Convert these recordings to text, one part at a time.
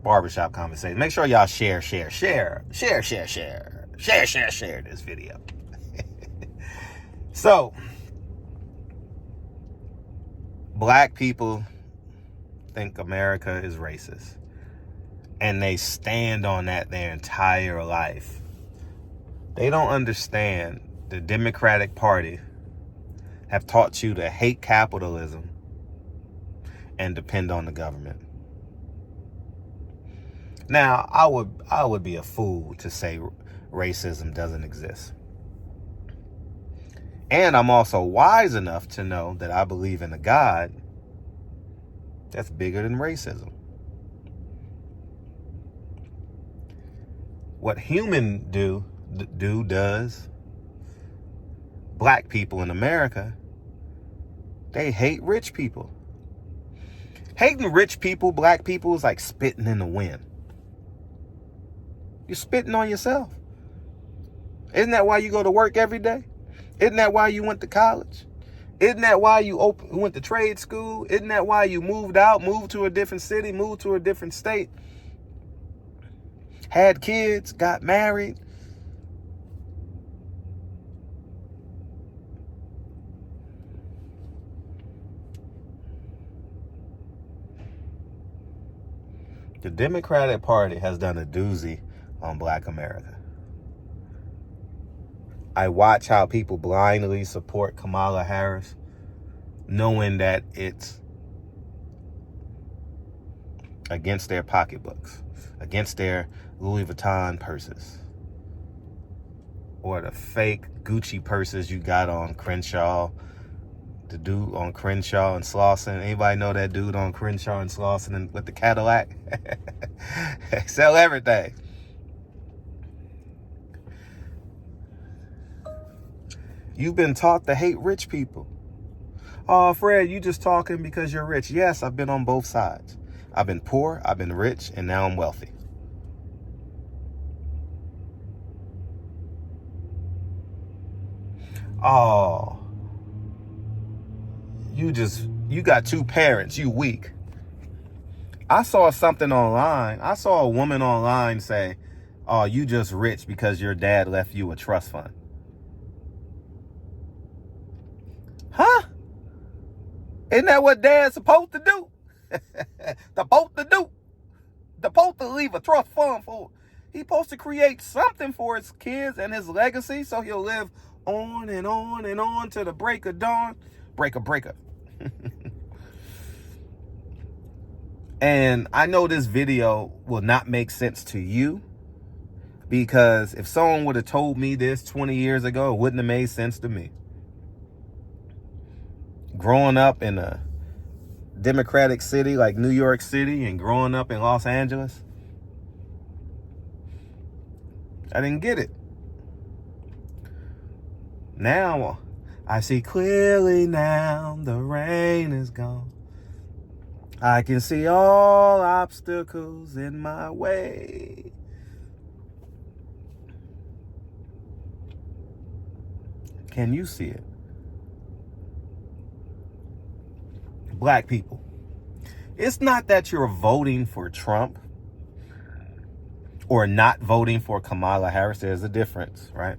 barbershop conversation. Make sure y'all share this video. So, black people think America is racist. And they stand on that their entire life. They don't understand the Democratic Party have taught you to hate capitalism and depend on the government. Now, I would be a fool to say racism doesn't exist. And I'm also wise enough to know that I believe in a God that's bigger than racism. What human does, black people in America, they hate rich people. Hating rich people, black people, is like spitting in the wind. You're spitting on yourself. Isn't that why you go to work every day? Isn't that why you went to college? Isn't that why you went to trade school? Isn't that why you moved to a different city, moved to a different state? Had kids, got married. The Democratic Party has done a doozy on black America. I watch how people blindly support Kamala Harris, knowing that it's against their pocketbooks, against their Louis Vuitton purses, or the fake Gucci purses you got on Crenshaw, the dude on Crenshaw and Slauson. Anybody know that dude on Crenshaw and Slauson with the Cadillac? Sell everything. You've been taught to hate rich people. Oh, Fred, you just talking because you're rich. Yes, I've been on both sides. I've been poor, I've been rich, and now I'm wealthy. Oh, you got two parents, you weak. I saw something online. I saw a woman online say, oh, you just rich because your dad left you a trust fund. Huh? Isn't that what dad's supposed to do? Supposed to leave a trust fund for. He's supposed to create something for his kids and his legacy so he'll live on and on and on to the break of dawn. Breaker. And I know this video will not make sense to you, because if someone would have told me this 20 years ago, it wouldn't have made sense to me. Growing up in a democratic city like New York City and growing up in Los Angeles, I didn't get it. Now, I see clearly now, the rain is gone. I can see all obstacles in my way. Can you see it? Black people, it's not that you're voting for Trump or not voting for Kamala Harris. There's a difference, right?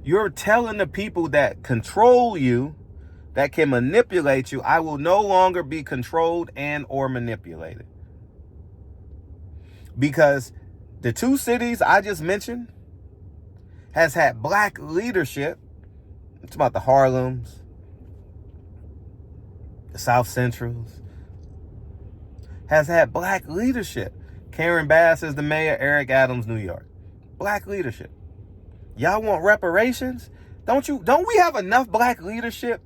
You're telling the people that control you, that can manipulate you, I will no longer be controlled and or manipulated. Because the two cities I just mentioned has had black leadership. It's about the Harlems, the South Centrals, has had black leadership. Karen Bass is the mayor, Eric Adams, New York. Black leadership. Y'all want reparations? Don't we have enough black leadership?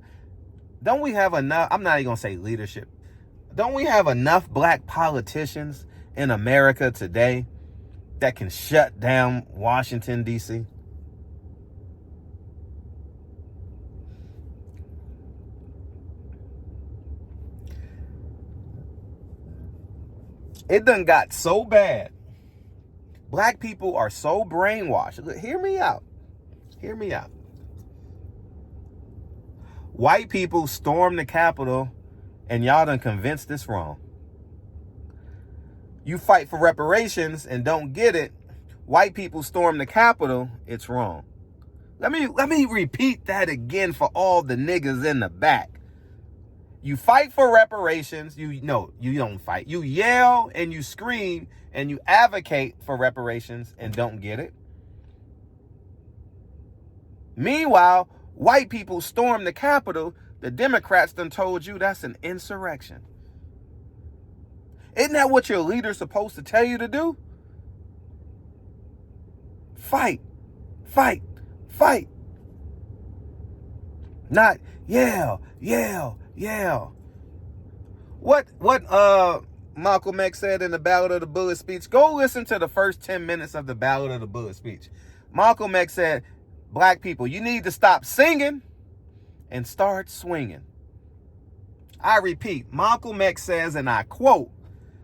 Don't we have enough? I'm not even going to say leadership. Don't we have enough black politicians in America today that can shut down Washington, D.C.? It done got so bad. Black people are so brainwashed. Look, hear me out. Hear me out. White people stormed the Capitol and y'all done convinced this wrong. You fight for reparations and don't get it. White people storm the Capitol. It's wrong. Let me repeat that again for all the niggas in the back. You fight for reparations. You don't fight. You yell and you scream and you advocate for reparations and don't get it. Meanwhile, white people storm the Capitol. The Democrats done told you that's an insurrection. Isn't that what your leader's supposed to tell you to do? Fight, fight, fight. Not yell, yell, yell. What Malcolm X said in the Ballad of the Bullet speech? Go listen to the first 10 minutes of the Ballad of the Bullet speech. Malcolm X said, black people, you need to stop singing and start swinging. I repeat, Malcolm X says, and I quote,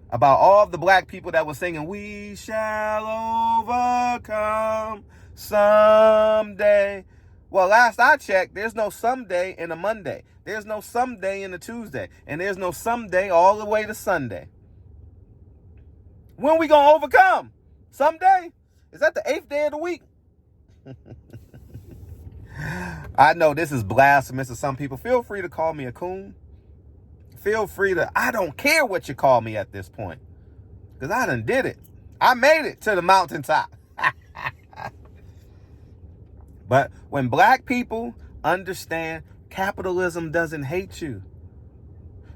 about all of the black people that were singing, we shall overcome someday. Well, last I checked, there's no someday in a Monday. There's no someday in a Tuesday. And there's no someday all the way to Sunday. When we going to overcome? Someday? Is that the 8th day of the week? I know this is blasphemous to some people. Feel free to call me a coon. Feel free to, I don't care what you call me at this point. Because I done did it. I made it to the mountaintop. But when black people understand capitalism doesn't hate you.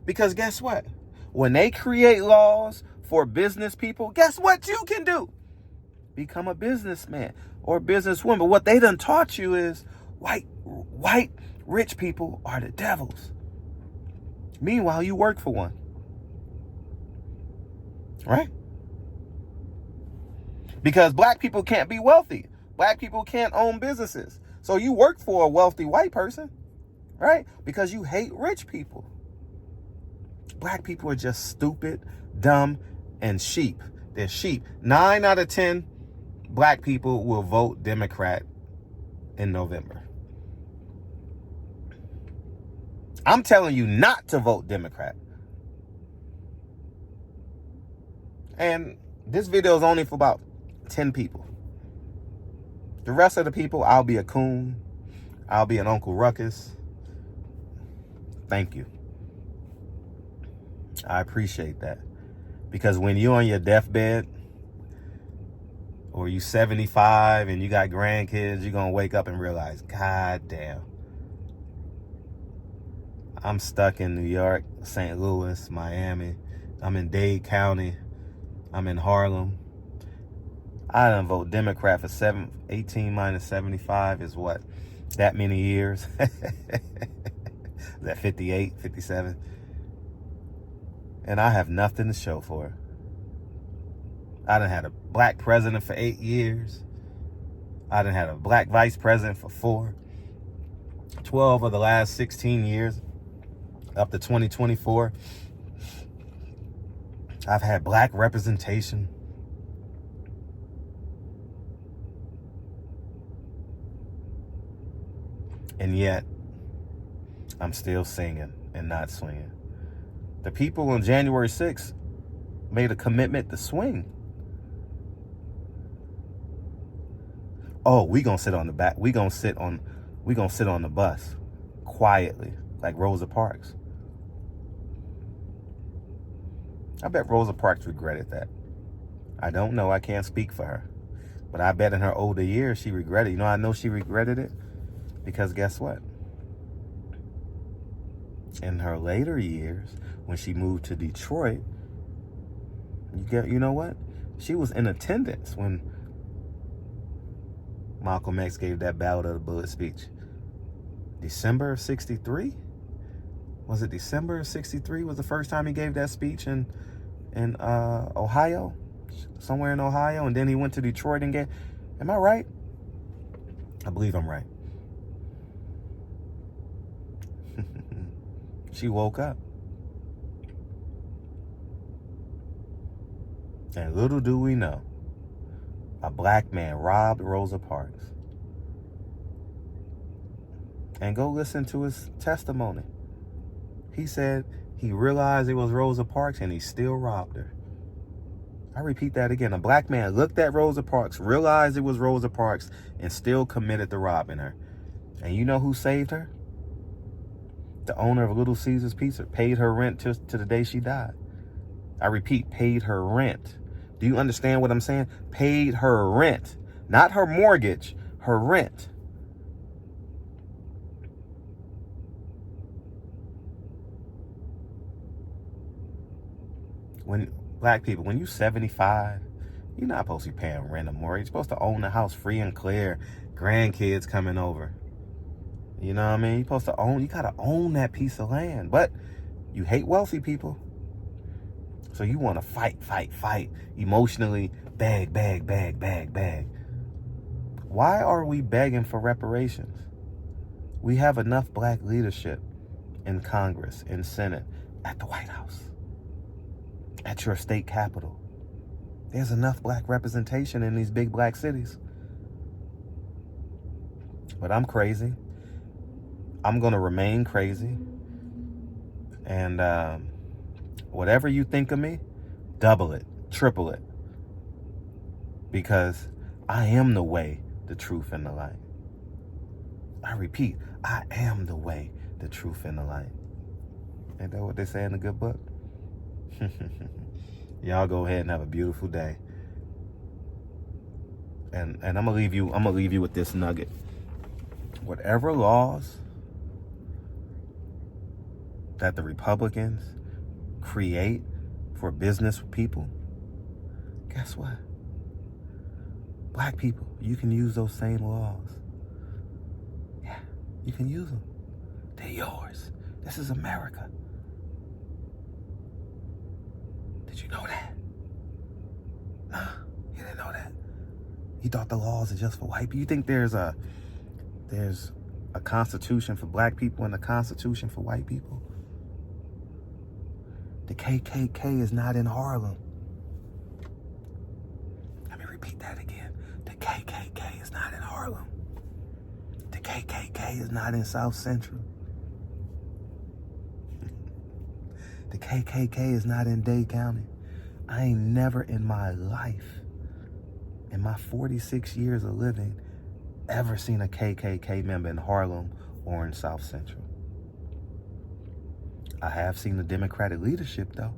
Because guess what? When they create laws for business people, guess what you can do? Become a businessman or businesswoman. But what they done taught you is white rich people are the devils. Meanwhile, you work for one. Right? Because black people can't be wealthy. Black people can't own businesses. So you work for a wealthy white person. Right? Because you hate rich people. Black people are just stupid, dumb, and sheep. They're sheep. 9 out of 10 black people will vote Democrat in November. I'm telling you not to vote Democrat. And this video is only for about 10 people. The rest of the people, I'll be a coon. I'll be an Uncle Ruckus. Thank you. I appreciate that. Because when you're on your deathbed, or you 75 and you got grandkids, you're going to wake up and realize, God damn. I'm stuck in New York, St. Louis, Miami. I'm in Dade County. I'm in Harlem. I done vote Democrat for 18 minus 75 is what? That many years? Is that 58, 57? And I have nothing to show for it. I done had a black president for 8 years. I done had a black vice president for 4. 12 of the last 16 years. Up to 2024, I've had black representation. And yet, I'm still singing and not swinging. The people on January 6th made a commitment to swing. Oh, we gonna sit on the back. We gonna sit on the bus quietly, like Rosa Parks. I bet Rosa Parks regretted that. I don't know. I can't speak for her. But I bet in her older years, she regretted it. You know, I know she regretted it because guess what? In her later years, when she moved to Detroit, you know what? She was in attendance when Malcolm X gave that Ballad of the Bullet speech. December of 63? Was it December of 63 was the first time he gave that speech in Ohio? Somewhere in Ohio. And then he went to Detroit and gave... Am I right? I believe I'm right. She woke up. And little do we know, a black man robbed Rosa Parks. And go listen to his testimony. He said he realized it was Rosa Parks and he still robbed her. I repeat that again. A black man looked at Rosa Parks, realized it was Rosa Parks, and still committed to robbing her. And you know who saved her? The owner of Little Caesars Pizza. Paid her rent to the day she died. I repeat, paid her rent. Do you understand what I'm saying? Paid her rent. Not her mortgage, her rent. When black people, when you're 75, you're not supposed to be paying rent or mortgage. You're supposed to own the house free and clear. Grandkids coming over. You know what I mean? You're supposed to own, you got to own that piece of land. But you hate wealthy people. So you want to fight, emotionally, beg. Why are we begging for reparations? We have enough black leadership in Congress, in Senate, at the White House, at your state capitol. There's enough black representation in these big black cities. But I'm crazy. I'm going to remain crazy. And whatever you think of me, double it, triple it. Because I am the way, the truth, and the light. I repeat, I am the way, the truth, and the light. Ain't that what they say in the good book? Y'all go ahead and have a beautiful day. And I'm gonna leave you with this nugget. Whatever laws that the Republicans create for business people, guess what? Black people, you can use those same laws. Yeah, you can use them. They're yours. This is America. Did you know that? Nah, you didn't know that. You thought the laws are just for white people. You think there's a constitution for black people and a constitution for white people? The KKK is not in Harlem. Let me repeat that again. The KKK is not in Harlem. The KKK is not in South Central. The KKK is not in Dade County. I ain't never in my life, in my 46 years of living, ever seen a KKK member in Harlem or in South Central. I have seen the Democratic leadership, though.